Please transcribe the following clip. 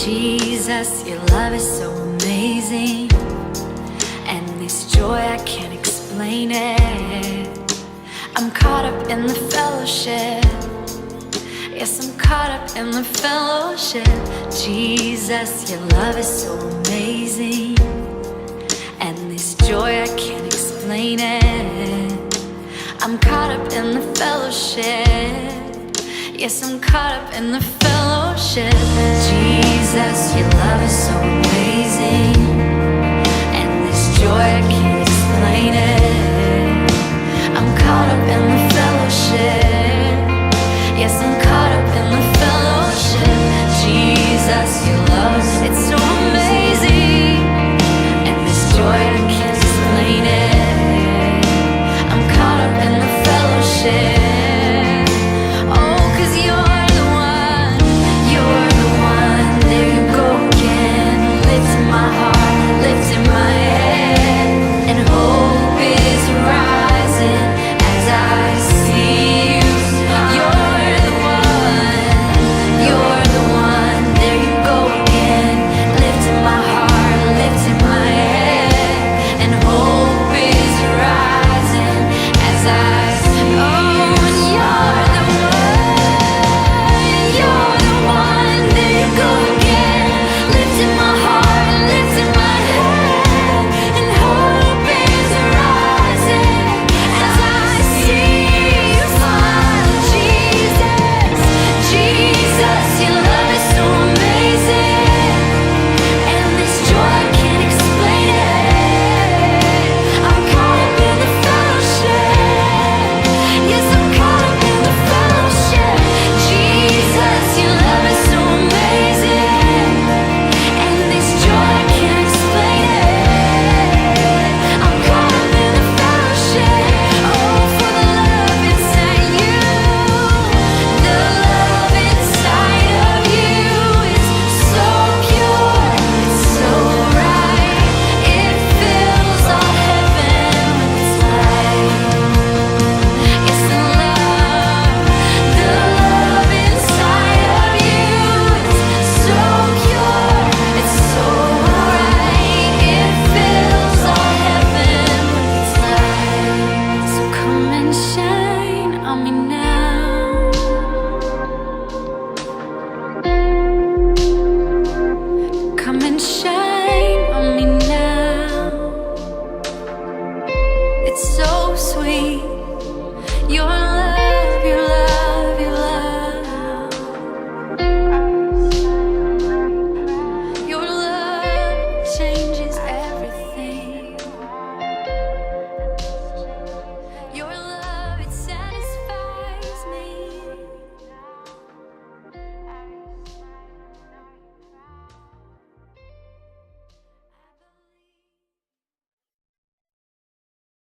Jesus, your love is so amazing, and this joy I can't explain it. I'm caught up in the fellowship. Yes, I'm caught up in the fellowship. Jesus, your love is so amazing, and this joy I can't explain it. I'm caught up in the fellowship. Yes, I'm caught up in the fellowship. Jesus, your love is so amazing, and this joy I can't explain it. I'm caught up in the fellowship. Yes, I'm caught up in the fellowship. Jesus, your love is